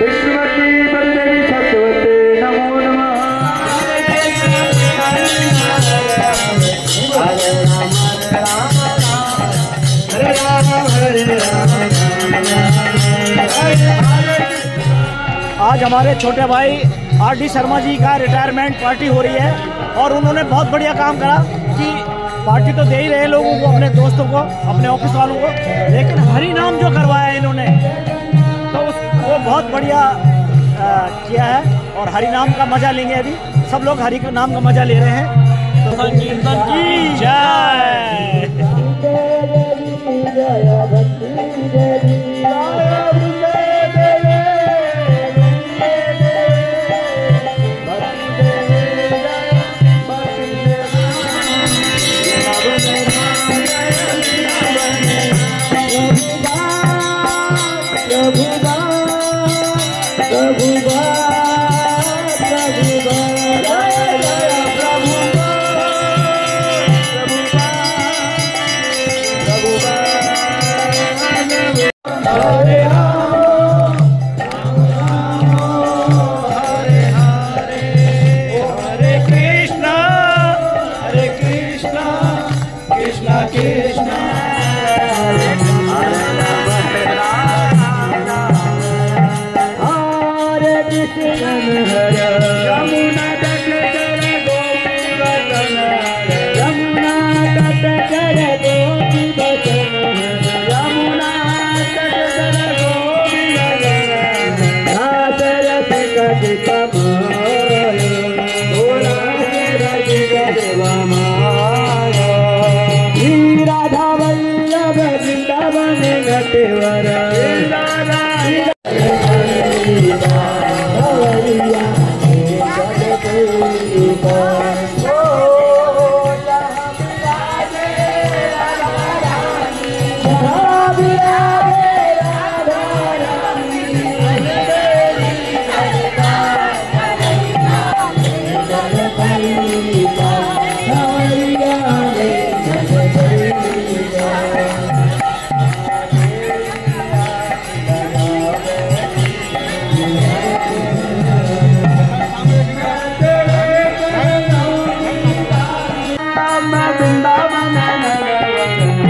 विष्णुमती बलदेवी छठवते नमो नमः। हरे राम हरे राम हरे राम हरे राम। आज हमारे छोटे भाई आर.डी. शर्मा जी का रिटायरमेंट पार्टी हो रही है और उन्होंने बहुत बढ़िया काम करा कि पार्टी तो दे ही रहे लोगों को, अपने दोस्तों को, अपने ऑफिस वालों को, लेकिन हरि नाम जो करवाया इन्होंने तो वो बहुत बढ़िया किया है और हरि नाम का मजा लेंगे। अभी सब लोग हरि के नाम का मजा ले रहे हैं। तो संकीर्तन की जय।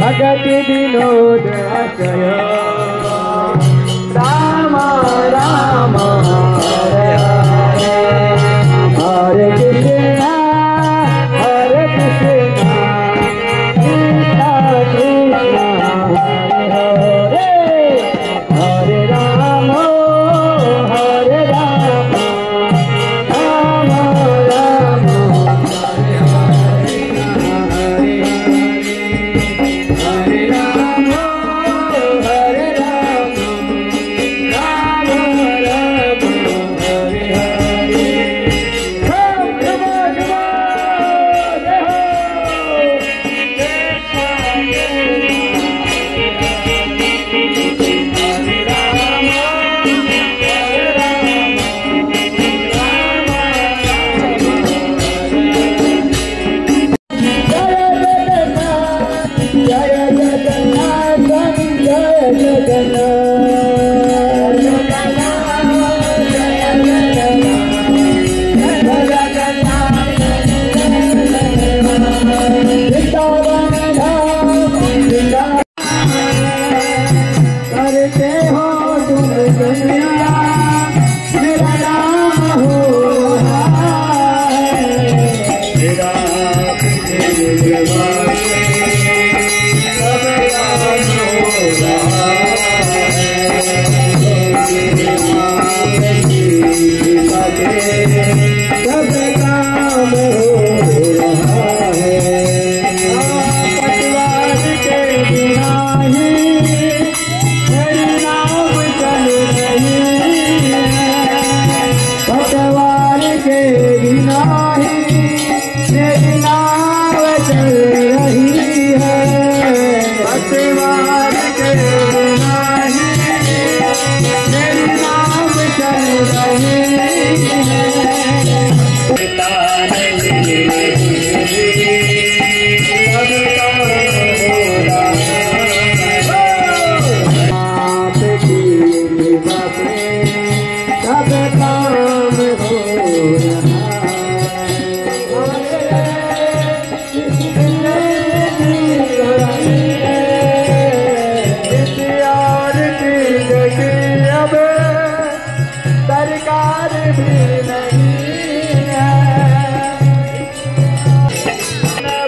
भगति विनोद आशय राम राम हरे हरे हरे कृष्णा हरे कृष्णा कृष्णा कृष्णा हरे हरे हरे राम हरे राम राम राम हरे हरे हरे राम हरे राम राम राम हरे हरे। करते हो तुम दुनिया मेरा राम हो रहा है, मेरा सब राम हो रहा है, सब काम हो रहा है। पटवार के बिना ही पटवार के बिना ही मेरी नाव चल रही है, पटवार के बिना ही मेरी नाव चल रही है। सब काम हो रहा प्यार भी नहीं है।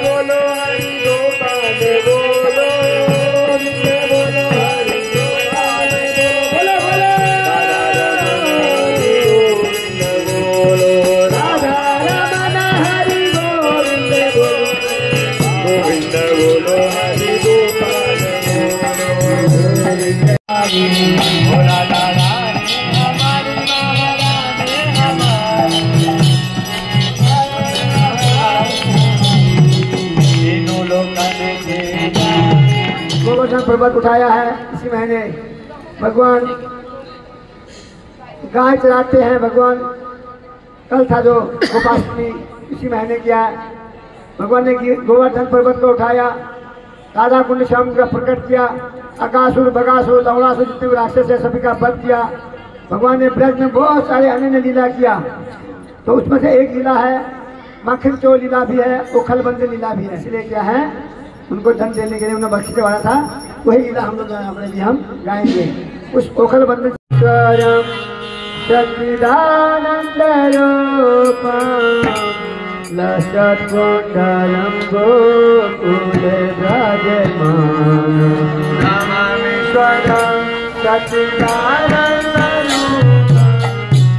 बोलो हरि गोपाल बोलो, बोलो हरि गोपाल बोलो, बोलो बोलो राधा रमन हरि गोविंद बोलो, गोविंद बोलो हरि गोपाल बोला दादा हमारी महारानी हमारी तीनों लोग गोवर्धन पर्वत उठाया है। इसी महीने भगवान गाय चराते हैं। भगवान कल था जो गोपाष्टमी, इसी महीने किया है। भगवान ने गोवर्धन पर्वत को उठाया, राधा कुंड श्याम का प्रकट किया, अकासुर बगासुर लवणासुर जितने भी राक्षस है सभी का वध किया। भगवान ने ब्रज में बहुत सारे अनन्य लीला किया, तो उसमें से एक लीला है माखन चोर लीला भी है, ओखलबंद लीला भी है। इसलिए क्या है, उनको धन देने के लिए उन्हें बख्शी वाला था, वही लीला हम लोग अपने लिए हम गाएंगे। उस ओखलबंद सच्चिदानंद लसत्कुंडलं गोकुले ब्रजमानं नमामीश्वरं सच्चिदानन्दं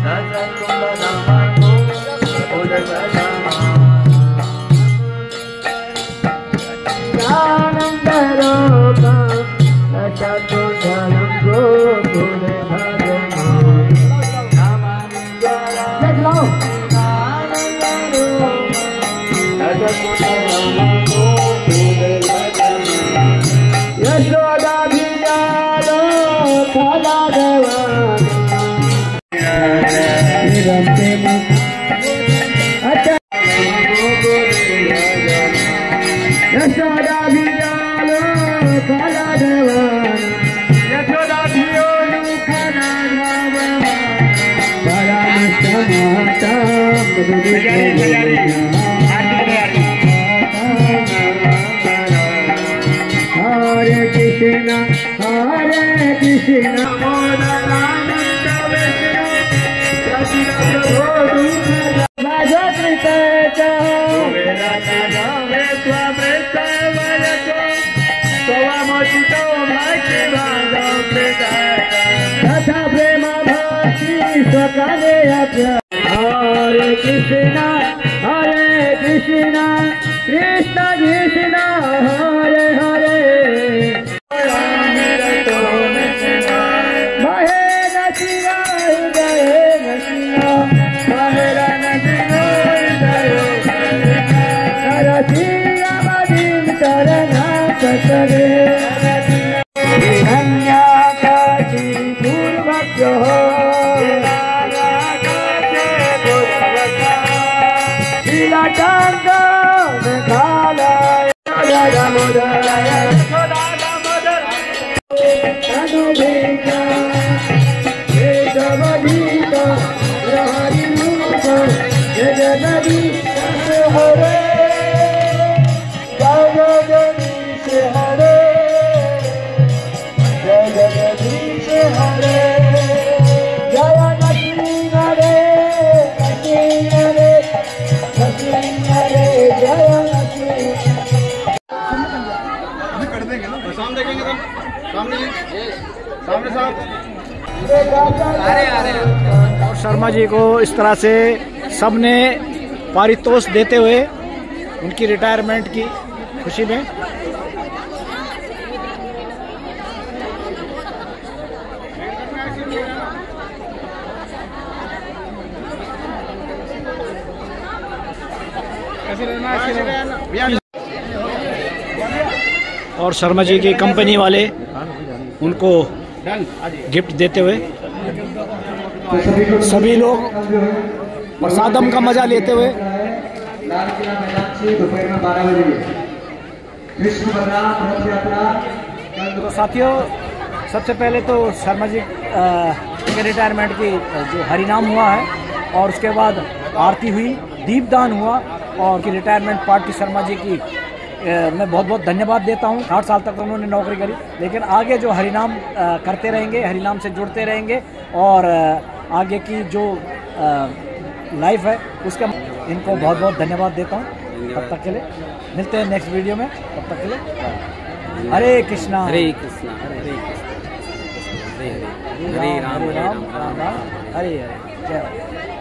लसत्कुंडलं गोकुले ब्रजमानं सच्चिदानन्दरूपं लसत्कुंडलं गोकुले ब्रजमानं नमामीश्वरं यशोदा भिजालो खाला यशोदा भिजालो खाला देवाना, यशोदा भियोलू खाला देवाना, परामष्ट माता हरे कृष्णा मोदनानंद विष्णु कृष्ण प्रभो तथा प्रेम भक्ति स्वकाले हरे कृष्णा कृष्ण कृष्ण हरे हरे और शर्मा जी को इस तरह से सबने पारितोष देते हुए उनकी रिटायरमेंट की खुशी में और शर्मा जी की कंपनी वाले उनको गिफ्ट देते हुए सभी लोग प्रसादम का मजा लेते हुए तो साथियों, सबसे पहले तो शर्मा जी के रिटायरमेंट की जो हरिनाम हुआ है और उसके बाद आरती हुई, दीपदान हुआ और की रिटायरमेंट पार्टी शर्मा जी की मैं बहुत बहुत धन्यवाद देता हूँ। 60 साल तक उन्होंने नौकरी करी, लेकिन आगे जो हरिनाम करते रहेंगे, हरिनाम से जुड़ते रहेंगे और आगे की जो लाइफ है उसका इनको बहुत बहुत धन्यवाद देता हूँ। तब तक के लिए मिलते हैं नेक्स्ट वीडियो में, तब तक के लिए हरे कृष्णा हरे कृष्णा हरे कृष्णा हरे हरे हरे राम राम राम हरे हरे। जय